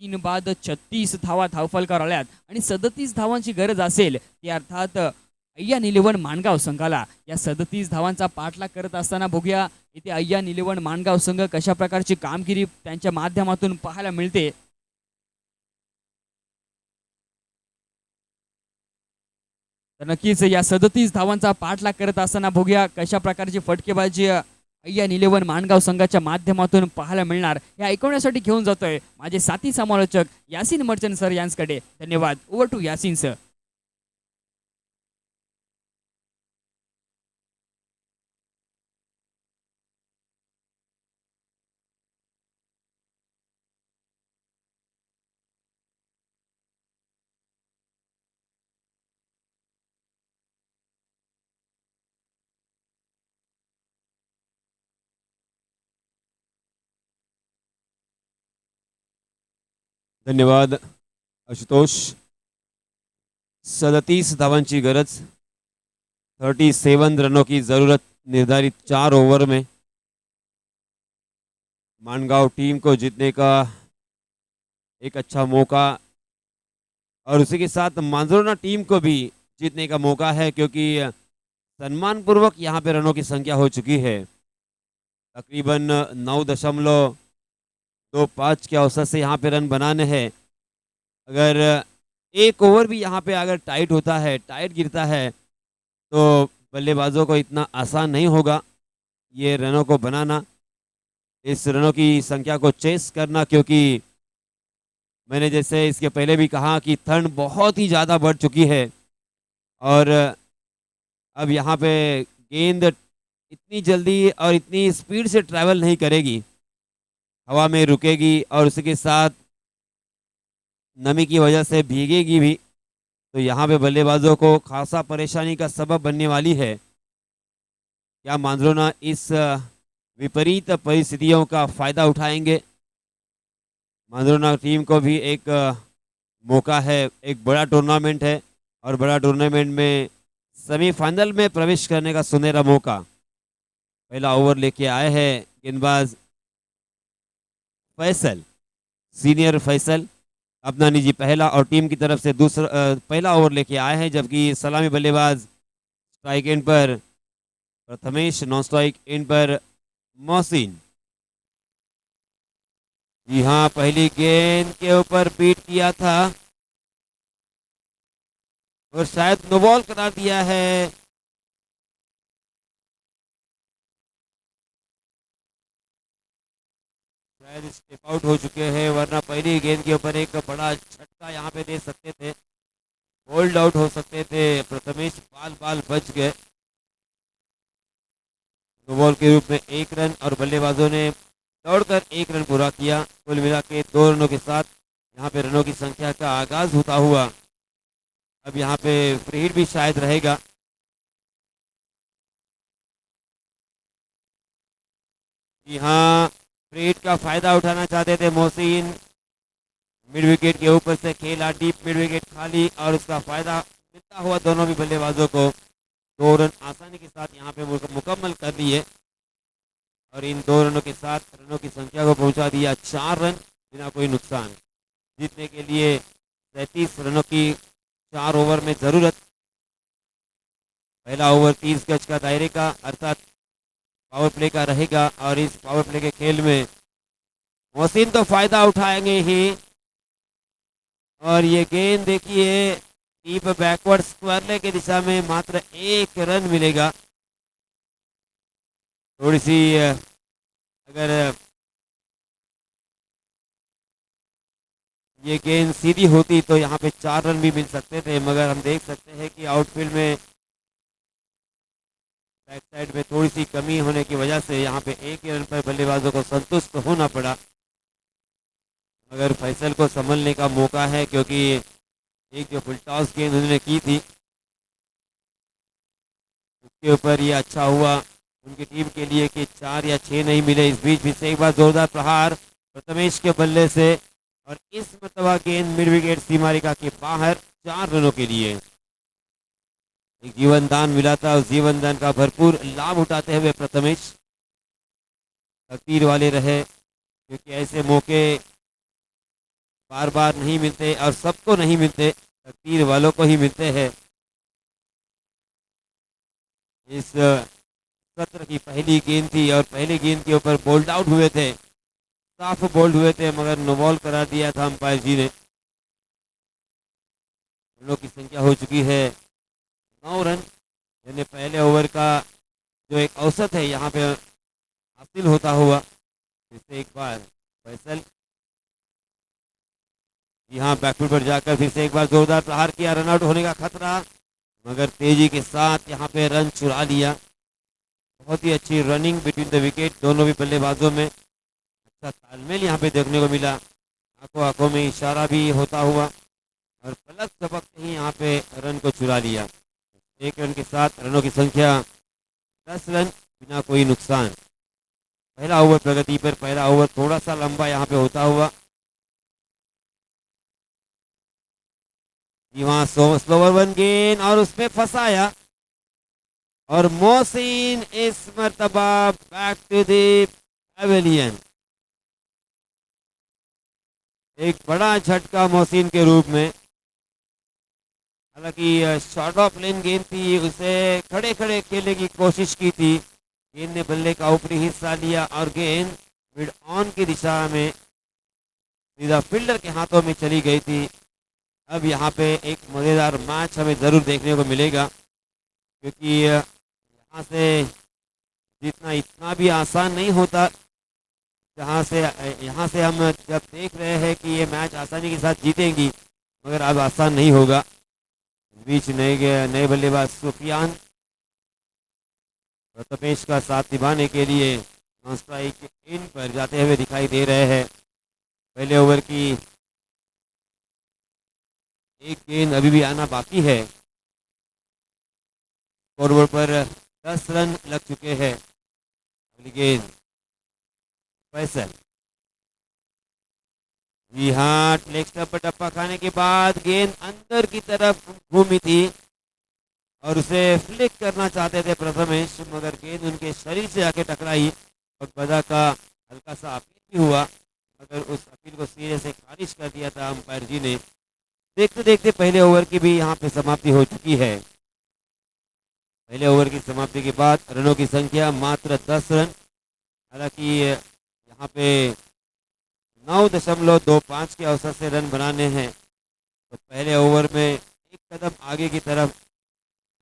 3 बाद 36 धावा धावफलकावर आल्यात आणि 37 धावांची गरज असेल, ती अर्थात अय्यान 11 माणगाव संघाला. या 37 धावांचा पाठलाग करत असताना बघूया इथे अय्यान 11 माणगाव संघ कशा प्रकारची कामगिरी त्यांच्या माध्यमातून पाहायला मिळते. तर नक्कीच या 37 धावांचा पाठलाग करत असताना बघूया कशा प्रकारची फटकेबाजी अय्यान 11 माणगाव संघाच्या माध्यमातून पाहायला मिळणार, हे ऐकवण्यासाठी घेऊन जातोय माझे साथी समालोचक यासीन मर्चंट सर यांच्याकडे. धन्यवाद. Over to Yasin sir. धन्यवाद आशुतोष. 37 धावों गरज, 37 रनों की जरूरत निर्धारित 4 ओवर में. मानगांव टीम को जीतने का एक अच्छा मौका और उसी के साथ माजोर्ना टीम को भी जीतने का मौका है, क्योंकि सम्मानपूर्वक यहाँ पे रनों की संख्या हो चुकी है. तकरीबन 9.25 के औसत से यहाँ पे रन बनाने हैं. अगर एक ओवर भी यहाँ पे अगर टाइट होता है, टाइट गिरता है, तो बल्लेबाजों को इतना आसान नहीं होगा ये रनों को बनाना, इस रनों की संख्या को चेस करना. क्योंकि मैंने जैसे इसके पहले भी कहा कि ठंड बहुत ही ज़्यादा बढ़ चुकी है और अब यहाँ पे गेंद इतनी जल्दी और इतनी स्पीड से ट्रैवल नहीं करेगी, हवा में रुकेगी और उसके साथ नमी की वजह से भीगेगी भी. तो यहाँ पे बल्लेबाजों को खासा परेशानी का सबब बनने वाली है. क्या माजोर्ना इस विपरीत परिस्थितियों का फ़ायदा उठाएंगे? माजोर्ना टीम को भी एक मौका है, एक बड़ा टूर्नामेंट है और बड़ा टूर्नामेंट में सेमीफाइनल में प्रवेश करने का सुनहरा मौका. पहला ओवर लेके आए हैं गेंदबाज फैसल, सीनियर फैसल अपना निजी पहला और टीम की तरफ से दूसरा पहला ओवर लेके आए हैं. जबकि सलामी बल्लेबाज स्ट्राइक एंड पर प्रथमेश, नॉन स्ट्राइक एंड पर मोहसिन. जी हाँ, पहली गेंद के ऊपर बीट किया था और शायद नो बॉल करार दिया है. शायद स्टेप आउट हो चुके हैं, वरना पहली गेंद के ऊपर एक बड़ा झटका यहाँ पे दे सकते थे, होल्ड आउट हो सकते थे. प्रथमेश बाल बच गए. नो बॉल के रूप में 1 रन और बल्लेबाजों ने दौड़कर 1 रन पूरा किया। कुल मिला के 2 रनों के साथ यहाँ पे रनों की संख्या का आगाज होता हुआ अब यहाँ पे फ्री हिट भी शायद रहेगा। जी हाँ, फ्री हिट का फायदा उठाना चाहते थे मोहसिन। मिड विकेट के ऊपर से खेला डीप, मिड विकेट खाली और उसका फायदा मिलता हुआ दोनों भी बल्लेबाजों को 2 रन आसानी के साथ यहाँ पे मुकम्मल कर लिए और इन 2 रनों के साथ रनों की संख्या को पहुंचा दिया 4 रन बिना कोई नुकसान। जीतने के लिए 37 रनों की 4 ओवर में ज़रूरत। पहला ओवर 30 गज का दायरे का अर्थात पावर प्ले का रहेगा और इस पावर प्ले के खेल में मोहसिन तो फायदा उठाएंगे ही और ये गेंद देखिए डीप बैकवर्ड स्क्वायरले की दिशा में मात्र 1 रन मिलेगा। थोड़ी सी अगर ये गेंद सीधी होती तो यहाँ पे 4 रन भी मिल सकते थे, मगर हम देख सकते हैं कि आउटफील्ड में बैक साइड में थोड़ी सी कमी होने की वजह से यहाँ पे 1 रन पर बल्लेबाजों को संतुष्ट होना पड़ा। मगर फैसल को संभलने का मौका है क्योंकि एक जो फुल टॉस गेंद उन्होंने की थी उसके ऊपर ये अच्छा हुआ उनकी टीम के लिए कि 4 या 6 नहीं मिले। इस बीच भी से एक बार जोरदार प्रहार प्रथमेश के बल्ले से और इस मरतबा गेंद मिड विकेट सीमारेखा के बाहर 4 रनों के लिए। एक जीवन दान मिला था, उस जीवन दान का भरपूर लाभ उठाते हुए प्रथमेश तकदीर वाले रहे क्योंकि ऐसे मौके बार बार नहीं मिलते और सबको नहीं मिलते, तकदीर वालों को ही मिलते हैं। इस सत्र की पहली गेंद थी और पहली गेंद के ऊपर बोल्ड आउट हुए थे, साफ बोल्ड हुए थे मगर नो बॉल करार दिया था अंपायर जी ने। रनों की संख्या हो चुकी है 9 रन, यानी पहले ओवर का जो एक औसत है यहाँ पे हासिल होता हुआ। इससे एक बार फैसल यहाँ बैकफुट पर जाकर फिर से एक बार जोरदार प्रहार किया, रन आउट होने का खतरा मगर तेजी के साथ यहाँ पे रन चुरा लिया। बहुत ही अच्छी रनिंग बिटवीन द विकेट, दोनों भी बल्लेबाजों में अच्छा तालमेल यहाँ पे देखने को मिला। आंखों आंखों में इशारा भी होता हुआ और पलक झपकते ही यहाँ पे रन को चुरा लिया। 1 रन के साथ रनों की संख्या 10 रन बिना कोई नुकसान। पहला ओवर प्रगति पर, पहला ओवर थोड़ा सा लंबा यहाँ पे होता हुआ। वहां स्लोवर 1 गेंद और उसमें फंसाया और मोहसिन इस मर्तबा बैक टू द पैवेलियन। एक बड़ा झटका मोहसिन के रूप में, हालांकि शॉर्ट ऑफ लेन गेंद थी, उसे खड़े खड़े खेलने की कोशिश की थी। गेंद ने बल्ले का ऊपरी हिस्सा लिया और गेंद मिड ऑन की दिशा में सीधा फील्डर के हाथों में चली गई थी। अब यहाँ पे एक मज़ेदार मैच हमें ज़रूर देखने को मिलेगा क्योंकि यहाँ से जीतना इतना भी आसान नहीं होता। यहाँ से हम जब देख रहे हैं कि ये मैच आसानी के साथ जीतेंगी मगर अब आसान नहीं होगा। इस बीच नए बल्लेबाज सुफियान प्रथमेश का साथ निभाने के लिए नॉन स्ट्राइक इन पर जाते हुए दिखाई दे रहे हैं। पहले ओवर की एक गेंद अभी भी आना बाकी है। स्कोरबोर्ड पर 10 रन लग चुके हैं। अगली गेंद फैसल, जी हाँ, लेग स्टंप पर टप्पा खाने के बाद गेंद अंदर की तरफ घूमी थी और उसे फ्लिक करना चाहते थे प्रथमेश मगर गेंद उनके शरीर से आके टकराई और बदा का हल्का सा अपील भी हुआ मगर उस अपील को सिरे से खारिज कर दिया था अंपायर जी ने। देखते देखते पहले ओवर की भी यहाँ पे समाप्ति हो चुकी है। पहले ओवर की समाप्ति के बाद रनों की संख्या मात्र 10 रन। हालांकि यहाँ पे 9.25 के औसत से रन बनाने हैं तो पहले ओवर में एक कदम आगे की तरफ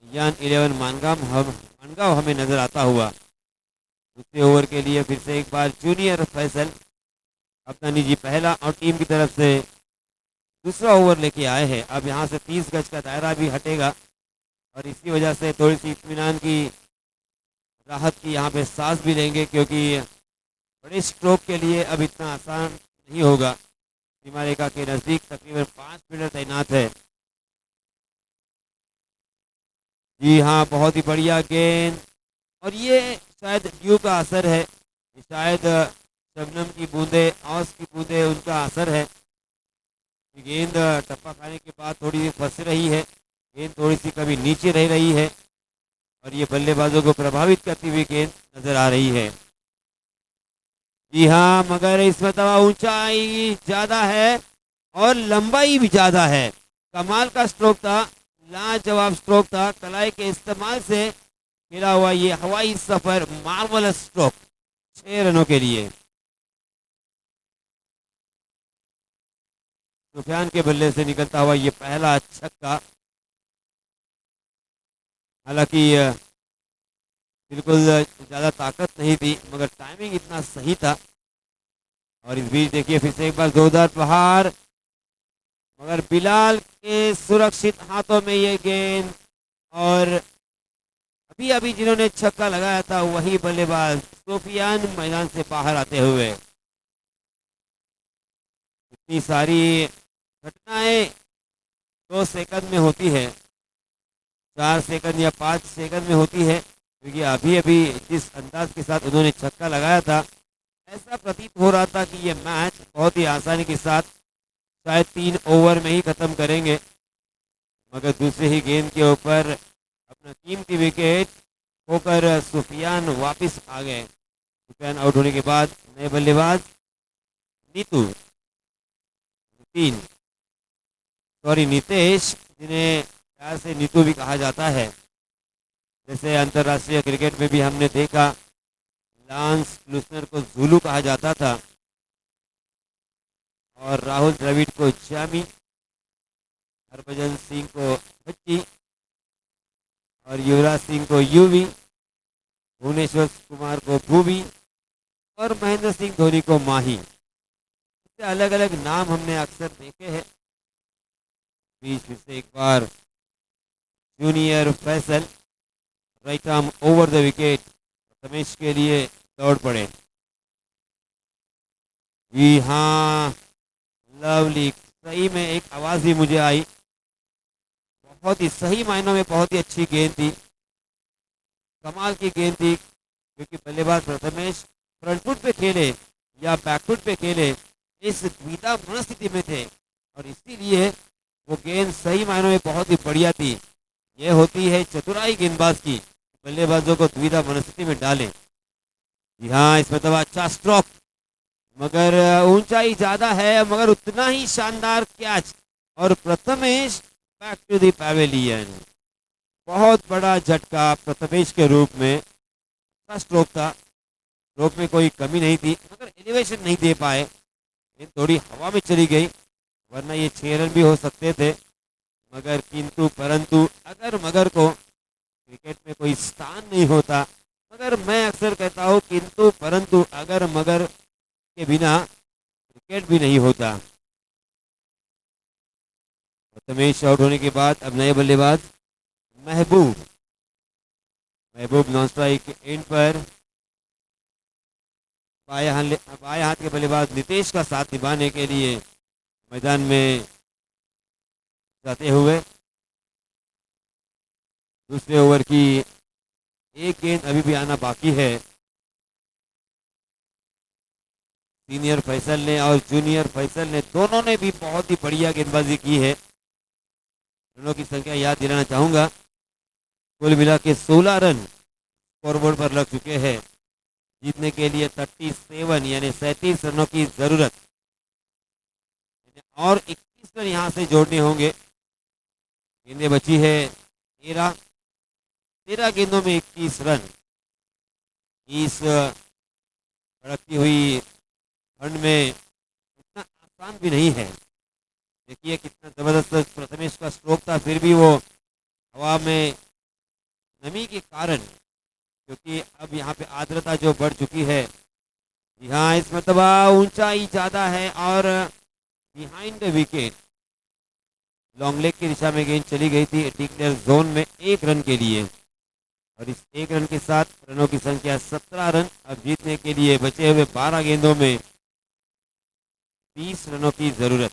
यान 11 मानगांव हमें नजर आता हुआ। दूसरे ओवर के लिए फिर से एक बार जूनियर फैसल अपना निजी पहला और टीम की तरफ से दूसरा ओवर लेके आए हैं। अब यहाँ से 30 गज का दायरा भी हटेगा और इसी वजह से थोड़ी सी इत्मीनान की राहत की यहाँ पे सांस भी लेंगे क्योंकि बड़े स्ट्रोक के लिए अब इतना आसान नहीं होगा। सीमा रेखा के नजदीक तकरीबन 5 फील्डर तैनात है। जी हाँ, बहुत ही बढ़िया गेंद, और ये शायद ड्यू का असर है, शायद शबनम की बूंदे, औस की बूंदे, उनका असर है। गेंद टप्पा खाने के बाद थोड़ी सी फंस रही है, गेंद थोड़ी सी कभी नीचे रह रही है, और ये बल्लेबाजों को प्रभावित करती हुई गेंद नजर आ रही है। जी हाँ, मगर इस मतलब ऊंचाई ज्यादा है और लंबाई भी ज्यादा है। कमाल का स्ट्रोक था, लाजवाब स्ट्रोक था। कलाई के इस्तेमाल से खेला हुआ ये हवाई सफर, मार्वलस स्ट्रोक 6 रनों के लिए। सुफियान के बल्ले से निकलता हुआ ये पहला छक्का, हालांकि बिल्कुल ज़्यादा ताकत नहीं थी, मगर टाइमिंग इतना सही था। और इस बीच देखिए फिर से एक बार जोरदार प्रहार, मगर बिलाल के सुरक्षित हाथों में ये गेंद, और अभी अभी जिन्होंने छक्का लगाया था वही बल्लेबाज सुफियान मैदान से बाहर आते हुए। इतनी सारी घटनाएं 2 सेकंड में होती है, 4 सेकंड या 5 सेकंड में होती है, क्योंकि अभी अभी जिस अंदाज के साथ उन्होंने छक्का लगाया था, ऐसा प्रतीत हो रहा था कि ये मैच बहुत ही आसानी के साथ शायद 3 ओवर में ही खत्म करेंगे, मगर दूसरे ही गेंद के ऊपर अपना कीमती विकेट होकर सुफियान वापस आ गए। सुफियान आउट होने के बाद नए बल्लेबाज नितेश, जिन्हें प्यार से नीतू भी कहा जाता है। जैसे अंतर्राष्ट्रीय क्रिकेट में भी हमने देखा, लांस लूसनर को जुलू कहा जाता था, और राहुल द्रविड़ को जामी, हरभजन सिंह को बच्ची, और युवराज सिंह को यूवी, भुवनेश्वर कुमार को भूवी, और महेंद्र सिंह धोनी को माही। अलग अलग नाम हमने अक्सर देखे हैं। बीच में से एक बार junior Faisal right arm over the wicket, Ramesh के लिए दौड़ पड़े। जी हाँ, लवली, सही में एक आवाज भी मुझे आई, बहुत ही सही मायनों में बहुत ही अच्छी गेंद थी, कमाल की गेंद थी, क्योंकि बल्लेबाज प्रथमेश फ्रंट फुट पे खेले या बैक फुट पे खेले, इस द्विधा मनस्थिति में थे, और इसीलिए वो गेंद सही मायनों में बहुत ही बढ़िया थी। यह होती है चतुराई गेंदबाज की, बल्लेबाजों को द्विधा मनस्थिति में डालें। जी हाँ, इसमें तो अच्छा स्ट्रोक, मगर ऊंचाई ज्यादा है, मगर उतना ही शानदार कैच, और Prathamesh back to the pavilion. बहुत बड़ा झटका प्रथमेश के रूप में, अच्छा स्ट्रोक था, स्ट्रोक में कोई कमी नहीं थी, मगर एलिवेशन नहीं दे पाए, ये थोड़ी हवा में चली गई, वरना ये 6 रन भी हो सकते थे। मगर किंतु परंतु अगर मगर को क्रिकेट में कोई स्थान नहीं होता, मगर मैं अक्सर कहता हूँ किंतु परंतु अगर मगर के बिना क्रिकेट भी नहीं होता। प्रथमेश आउट होने के बाद अब नए बल्लेबाज महबूब नॉन स्ट्राइक एंड पर बाएं हाथ के बल्लेबाज नितेश का साथ निभाने के लिए मैदान में जाते हुए। दूसरे ओवर की एक गेंद अभी भी आना बाकी है। सीनियर फैसल ने और जूनियर फैसल ने, दोनों ने भी बहुत ही बढ़िया गेंदबाजी की है। रनों की संख्या याद दिलाना चाहूंगा, कुल मिला के 16 रन स्कोरबोर्ड पर लग चुके हैं। जीतने के लिए 37 यानी 37 रनों की जरूरत, और 21 रन यहाँ से जोड़ने होंगे। गेंदें बची है 13 गेंदों में 21 रन। इस भड़कती हुई ठंड में इतना आसान भी नहीं है। देखिए कितना जबरदस्त प्रथमेश का स्ट्रोक था, फिर भी वो हवा में नमी के कारण, क्योंकि अब यहाँ पे आर्द्रता जो बढ़ चुकी है, यहाँ इस मरतबा ऊंचाई ज्यादा है, और behind the wicket long leg की दिशा में गेंद चली गई थी डिक्लेयर जोन में 1 रन के लिए। और इस एक रन के साथ रनों की संख्या 17 रन। अब जीतने के लिए बचे हुए 12 गेंदों में 20 रनों की जरूरत।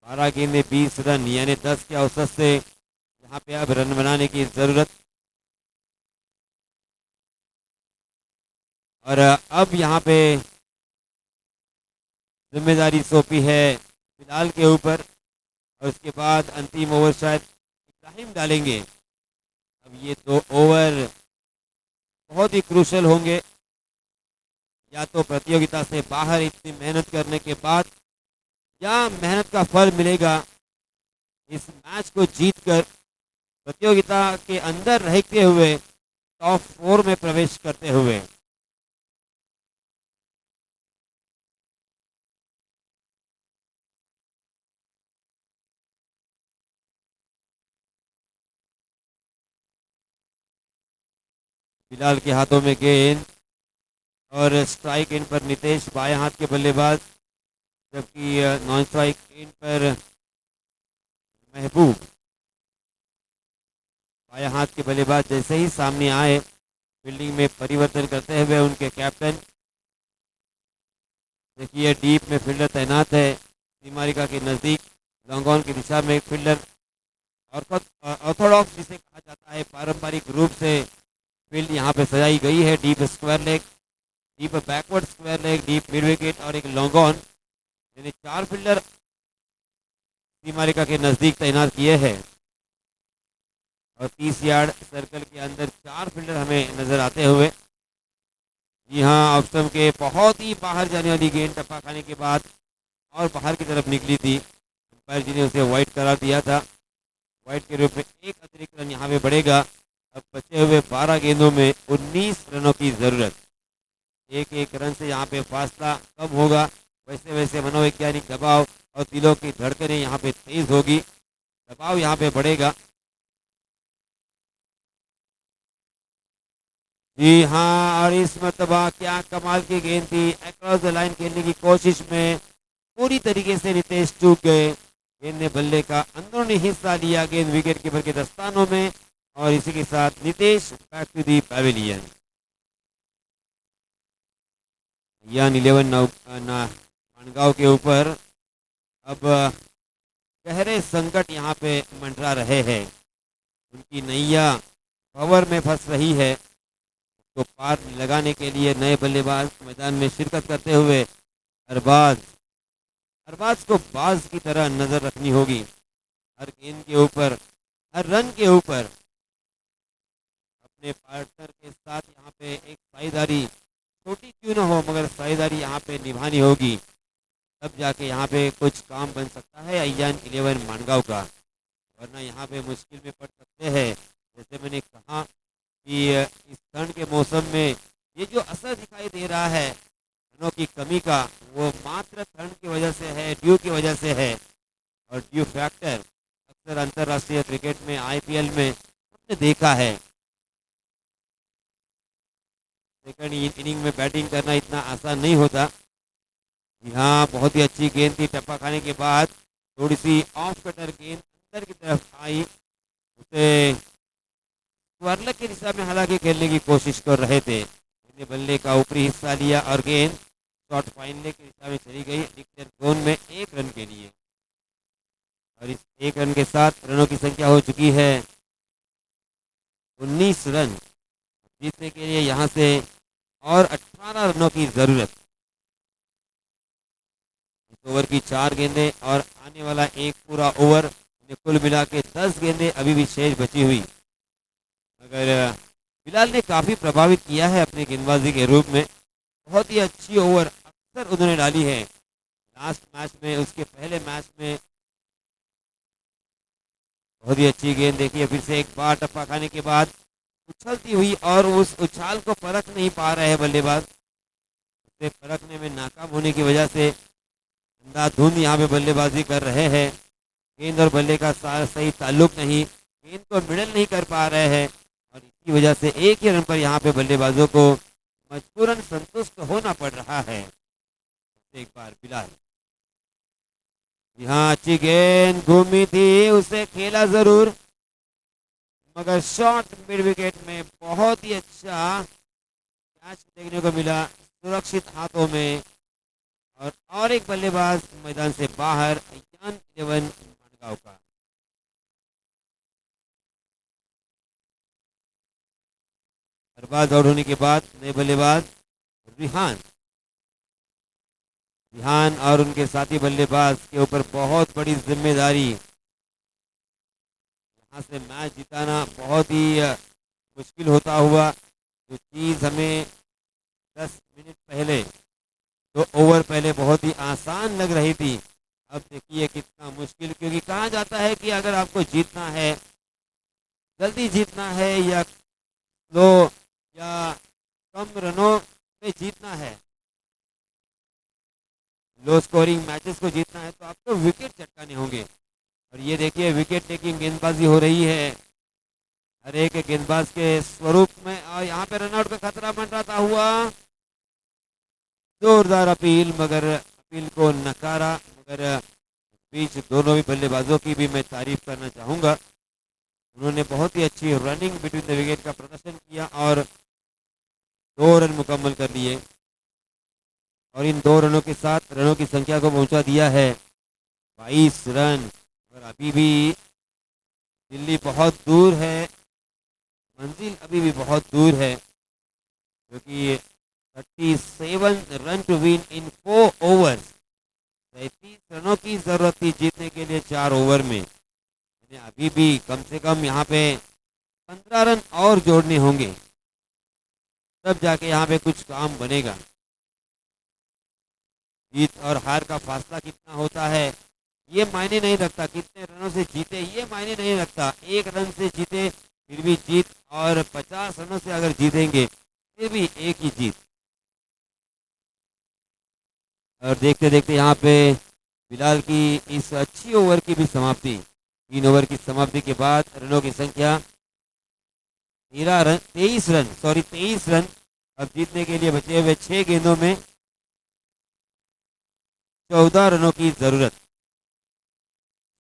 12 गेंदें 20 रन, यानी 10 के औसत से यहाँ पे अब रन बनाने की जरूरत। और अब यहाँ पे जिम्मेदारी सौंपी है बिलाल के ऊपर, और उसके बाद अंतिम ओवर शायद इब्राहिम डालेंगे। अब ये 2 ओवर बहुत ही क्रूशल होंगे, या तो प्रतियोगिता से बाहर इतनी मेहनत करने के बाद, या मेहनत का फल मिलेगा इस मैच को जीतकर प्रतियोगिता के अंदर रहते हुए टॉप 4 में प्रवेश करते हुए। बिलाल के हाथों में गेंद, और स्ट्राइक एंड पर नितेश बाएं हाथ के बल्लेबाज, जबकि नॉन स्ट्राइक एंड पर महबूब बाएं हाथ के बल्लेबाज। जैसे ही सामने आए फील्डिंग में परिवर्तन करते हुए उनके कैप्टन, देखिए डीप में फील्डर तैनात है सीमारिका के नज़दीक। लॉन्ग ऑन की दिशा में एक फील्डर, ऑर्थोडॉक्स जिसे कहा जाता है, पारंपरिक रूप से फील्ड यहाँ पे सजाई गई है। Deep square leg, deep backward square leg, deep mid wicket और एक लॉन्ग ऑन, यानी 4 फील्डर सीमारिका के नज़दीक तैनात किए हैं। और 30 यार्ड सर्कल के अंदर 4 फील्डर हमें नजर आते हुए। जी हाँ, ऑफ स्टंप के बहुत ही बाहर जाने वाली गेंद टप्पा खाने के बाद और बाहर की तरफ निकली थी। अंपायर जी ने उसे वाइड करार दिया था। वाइड के रूप में एक अतिरिक्त रन यहाँ पे बढ़ेगा। अब बचे हुए 12 गेंदों में 19 रनों की जरूरत। एक एक रन से यहाँ पे फासला कम होगा, वैसे वैसे मनोवैज्ञानिक दबाव और दिलों की धड़कनें यहाँ पे तेज होगी, दबाव यहाँ पे बढ़ेगा। जी हाँ, और इस मरतबा क्या कमाल की गेंद थी। अक्रॉस द लाइन खेलने की कोशिश में पूरी तरीके से नितेश चूक गए। गेंद ने बल्ले का अंदरूनी हिस्सा लिया, गेंद विकेट कीपर के दस्तानों में, और इसी के साथ Nitesh back to the pavilion. यान 11 मानगांव के ऊपर अब गहरे संकट यहाँ पे मंडरा रहे हैं। उनकी नैया भंवर में फंस रही है। तो पार लगाने के लिए नए बल्लेबाज मैदान में शिरकत करते हुए अरबाज को बाज की तरह नजर रखनी होगी। हर गेंद के ऊपर, हर रन के ऊपर अपने पार्टनर के साथ यहाँ पे एक साझेदारी, छोटी क्यों ना हो मगर साझेदारी यहाँ पे निभानी होगी, तब जाके यहाँ पे कुछ काम बन सकता है अयान 11 मानगांव का, वरना यहाँ पे मुश्किल में पड़ सकते हैं। जैसे मैंने कहा कि इस ठंड के मौसम में ये जो असर दिखाई दे रहा है रनों की कमी का, वो मात्र ठंड की वजह से है, ड्यू की वजह से है। और ड्यू फैक्टर अक्सर अंतर्राष्ट्रीय क्रिकेट में, आईपीएल में हमने देखा है। सेकंड इनिंग में बैटिंग करना इतना आसान नहीं होता। यहाँ बहुत ही अच्छी गेंद थी, टप्पा खाने के बाद थोड़ी सी ऑफ कटर गेंद अंदर की तरफ आई, उसे स्वर्लक की दिशा में हालांकि खेलने की कोशिश कर रहे थे। बल्ले का ऊपरी हिस्सा लिया और गेंद शॉर्ट फाइनल की दिशा में चली गई डिक्लेयर जोन में 1 रन के लिए। और इस 1 रन के साथ रनों की संख्या हो चुकी है 19 रन। जीतने के लिए यहाँ से और 18 रनों की जरूरत। इस ओवर की 4 गेंदें और आने वाला एक पूरा ओवर, कुल मिला के 10 गेंदें अभी भी शेष बची हुई। अगर बिलाल ने काफी प्रभावित किया है अपनी गेंदबाजी के रूप में, बहुत ही अच्छी ओवर अक्सर उन्होंने डाली है। लास्ट मैच में, उसके पहले मैच में बहुत ही अच्छी गेंद देखिए। फिर से एक बार टप्पा खाने के बाद उछलती हुई, और उस उछाल को परख नहीं पा रहे हैं बल्लेबाज, उसे परखने में नाकाम होने की वजह से अंधाधुंध यहाँ पे बल्लेबाजी कर रहे हैं। गेंद और बल्ले का सही ताल्लुक नहीं, गेंद को मिडल नहीं कर पा रहे हैं, और इसी वजह से एक ही रन पर यहाँ पे बल्लेबाजों को मजबूरन संतुष्ट होना पड़ रहा है। एक बार बिलाल, यहाँ अच्छी गेंद घूमी थी, उसे खेला जरूर, मगर शॉर्ट मिड विकेट में बहुत ही अच्छा कैच देखने को मिला, सुरक्षित हाथों में। और एक बल्लेबाज मैदान से बाहर, यान 11 मानगांव का। बर्बाद आउट होने के बाद नए बल्लेबाज रिहान रिहान और उनके साथी बल्लेबाज के ऊपर बहुत बड़ी जिम्मेदारी। यहाँ से मैच जिताना बहुत ही मुश्किल होता हुआ, जो चीज़ हमें 10 मिनट पहले, 2 ओवर पहले बहुत ही आसान लग रही थी, अब देखिए कितना मुश्किल। क्योंकि कहा जाता है कि अगर आपको जीतना है, जल्दी जीतना है या स्लो या कम रनों में जीतना है, लो स्कोरिंग मैचेस को जीतना है, तो आपको विकेट चटकाने होंगे। और ये देखिए विकेट टेकिंग गेंदबाजी हो रही है हर एक गेंदबाज के स्वरूप में। और यहाँ पे रनआउट का खतरा मंडराता हुआ, जोरदार अपील, मगर अपील को नकारा। मगर बीच दोनों भी बल्लेबाजों की भी मैं तारीफ करना चाहूंगा, उन्होंने बहुत ही अच्छी रनिंग बिटवीन द विकेट का प्रदर्शन किया और 2 रन मुकम्मल कर लिए। और इन 2 रनों के साथ रनों की संख्या को पहुंचा दिया है 22 रन। और अभी भी दिल्ली बहुत दूर है, मंजिल अभी भी बहुत दूर है, क्योंकि 37 run to win in 4 overs. 37 रनों की जरूरत थी जीतने के लिए 4 ओवर में। अभी भी कम से कम यहाँ पे 15 रन और जोड़ने होंगे, तब जाके यहाँ पे कुछ काम बनेगा। जीत और हार का फासला कितना होता है ये मायने नहीं रखता, कितने रनों से जीते ये मायने नहीं रखता। 1 रन से जीते फिर भी जीत, और 50 रनों से अगर जीतेंगे फिर भी एक ही जीत। और देखते देखते यहाँ पे बिलाल की इस अच्छी ओवर की भी समाप्ति, 3 ओवर की समाप्ति के बाद रनों की संख्या 23 रन। अब जीतने के लिए बचे हुए 6 गेंदों में 14 रनों की जरूरत।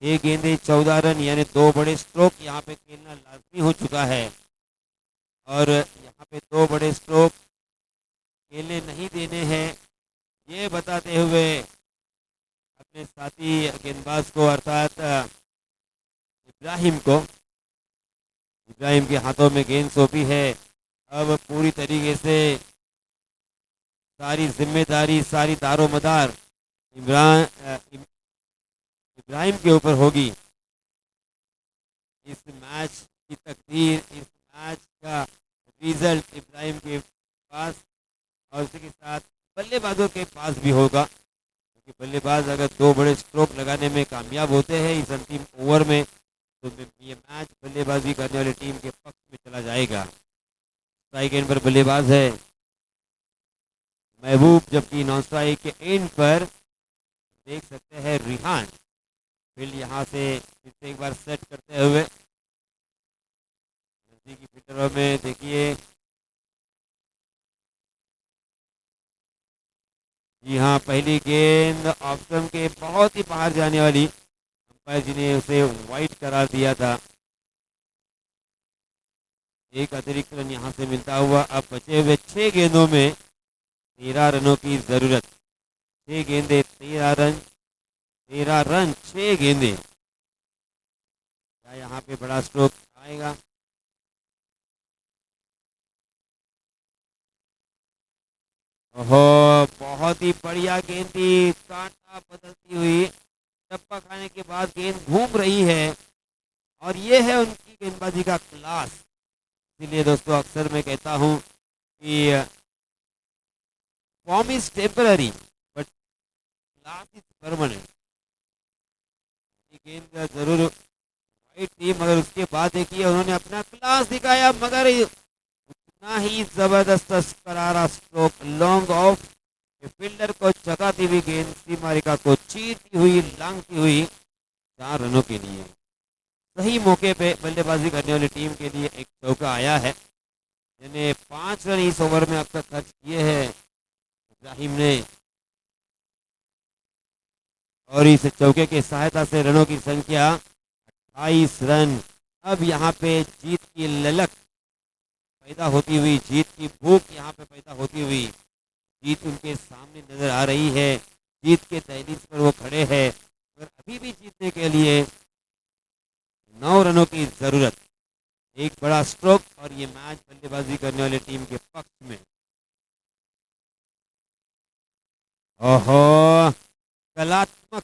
6 गेंदे 14 रन, यानी 2 बड़े स्ट्रोक यहाँ पे खेलना लाजमी हो चुका है। और यहाँ पे 2 बड़े स्ट्रोक खेलने नहीं देने हैं, ये बताते हुए अपने साथी गेंदबाज को, अर्थात इब्राहिम के हाथों में गेंद सौंपी है। अब पूरी तरीके से सारी जिम्मेदारी, सारी दारोमदार इब्राहिम के ऊपर होगी। इस मैच की तकदीर, इस मैच का रिजल्ट इब्राहिम के पास और उसी के साथ बल्लेबाजों के पास भी होगा, क्योंकि बल्लेबाज अगर 2 बड़े स्ट्रोक लगाने में कामयाब होते हैं इस अंतिम ओवर में, तो ये मैच बल्लेबाजी करने वाली टीम के पक्ष में चला जाएगा। स्ट्राइक एंड पर बल्लेबाज है महबूब, जबकि नॉन स्ट्राइक के एंड पर देख सकते हैं रिहान। फील्ड यहाँ से फिर से एक बार सेट करते हुए नजदीकी फील्डरों में देखिए, जी हाँ, पहली गेंद ऑप्शन के बहुत ही बाहर जाने वाली, अंपायर जी ने उसे वाइड करार दिया था। एक अतिरिक्त रन यहाँ से मिलता हुआ। अब बचे हुए 6 गेंदों में 13 रनों की जरूरत। 6 गेंदे 13 रन, 13 रन 6 गेंदे। क्या यहाँ पे बड़ा स्ट्रोक आएगा? ओहो, बहुत ही बढ़िया गेंद थी, कांटा बदलती हुई, टप्पा खाने के बाद गेंद घूम रही है, और ये है उनकी गेंदबाजी का क्लास। इसीलिए दोस्तों अक्सर मैं कहता हूँ कि form is temporary but class is permanent. गेंद जरूर वाइट थी, मगर उसके बाद देखिए उन्होंने अपना क्लास दिखाया, मगर उतना ही जबरदस्त करारा स्ट्रोक लॉन्ग ऑफ, फील्डर को चकाती हुई गेंद सीमारेखा को चीरती हुई, लांघती हुई 4 रनों के लिए। सही मौके पे बल्लेबाजी करने वाली टीम के लिए एक चौका आया है, जिन्हें 5 रन इस ओवर में अब तक खर्च किए हैं इब्राहिम ने, और इस चौके की सहायता से रनों की संख्या 28 रन। अब यहाँ पे जीत की ललक पैदा होती हुई, जीत की भूख यहाँ पे पैदा होती हुई, जीत उनके सामने नजर आ रही है। जीत के दहलीज पर वो खड़े हैं और अभी भी जीतने के लिए 9 रनों की जरूरत। एक बड़ा स्ट्रोक और ये मैच बल्लेबाजी करने वाले टीम के पक्ष में। ओहो, कलात्मक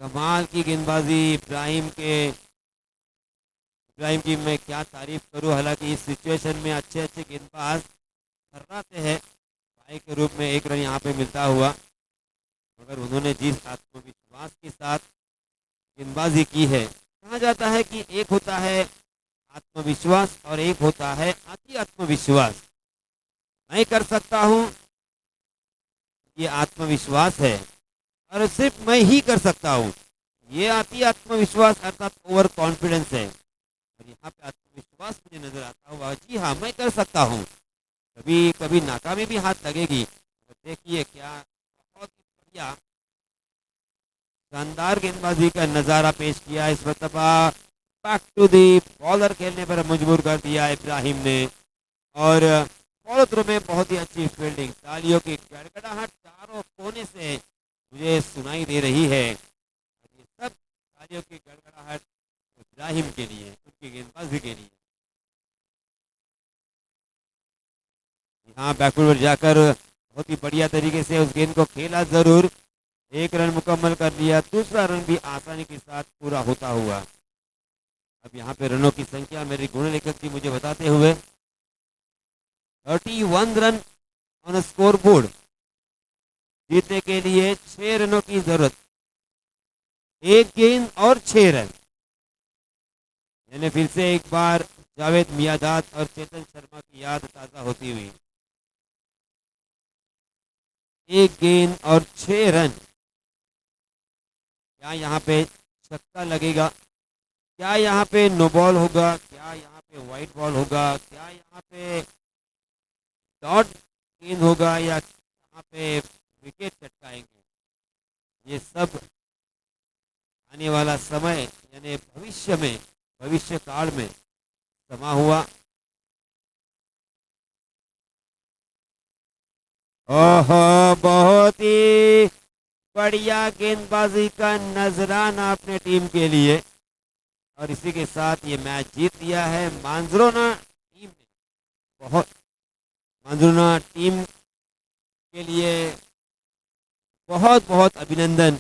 कमाल की गेंदबाजी इब्राहिम की मैं क्या तारीफ करूं। हालांकि इस सिचुएशन में अच्छे अच्छे गेंदबाज थर्राते हैं, भाई के रूप में 1 रन यहाँ पे मिलता हुआ, मगर उन्होंने जिस आत्मविश्वास के साथ गेंदबाजी की है, कहा जाता है कि एक होता है आत्मविश्वास और एक होता है अति आत्मविश्वास। मैं कर सकता हूं, ये आत्मविश्वास है, और सिर्फ मैं ही कर सकता हूं, ये अति आत्मविश्वास अर्थात ओवर कॉन्फिडेंस है। और यहाँ पे आत्मविश्वास मुझे नजर आता हुआ, जी हाँ मैं कर सकता हूँ। कभी कभी नाकामी भी हाथ लगेगी, तो देखिए क्या बहुत ही बढ़िया शानदार गेंदबाजी का नजारा पेश किया इस मरतबा। बैक टू दी बॉलर खेलने पर मजबूर कर दिया इब्राहिम ने, और फॉलो थ्रू में बहुत ही अच्छी फील्डिंग। तालियों की गड़गड़ाहट चारों कोने से मुझे सुनाई दे रही है। ये सब तालियों की गड़गड़ाहट इब्राहिम के लिए, उनकी गेंदबाजी के लिए। यहाँ बैकवर्ड जाकर बहुत ही बढ़िया तरीके से उस गेंद को खेला जरूर, 1 रन मुकम्मल कर लिया, दूसरा रन भी आसानी के साथ पूरा होता हुआ। अब यहाँ पे रनों की संख्या मेरी गुण लेखक जी मुझे बताते हुए 31 रन ऑन स्कोर बोर्ड। जीतने के लिए 6 रनों की जरूरत, 1 गेंद और 6 रन। यानी फिर से एक बार जावेद मियादाद और चेतन शर्मा की याद ताजा होती हुई, 1 गेंद और 6 रन। क्या यहाँ पे छक्का लगेगा, क्या यहाँ पे नो बॉल होगा, क्या यहाँ पे वाइट बॉल होगा, क्या यहाँ पे डॉट गेंद होगा, या यहाँ पे विकेट चटकाएंगे, ये सब आने वाला समय यानी भविष्य काल में समा हुआ। ओहो, बहुत ही बढ़िया गेंदबाजी का नजराना अपने टीम के लिए, और इसी के साथ ये मैच जीत लिया है मांजरोना टीम ने। मांजरोना टीम के लिए बहुत बहुत अभिनंदन।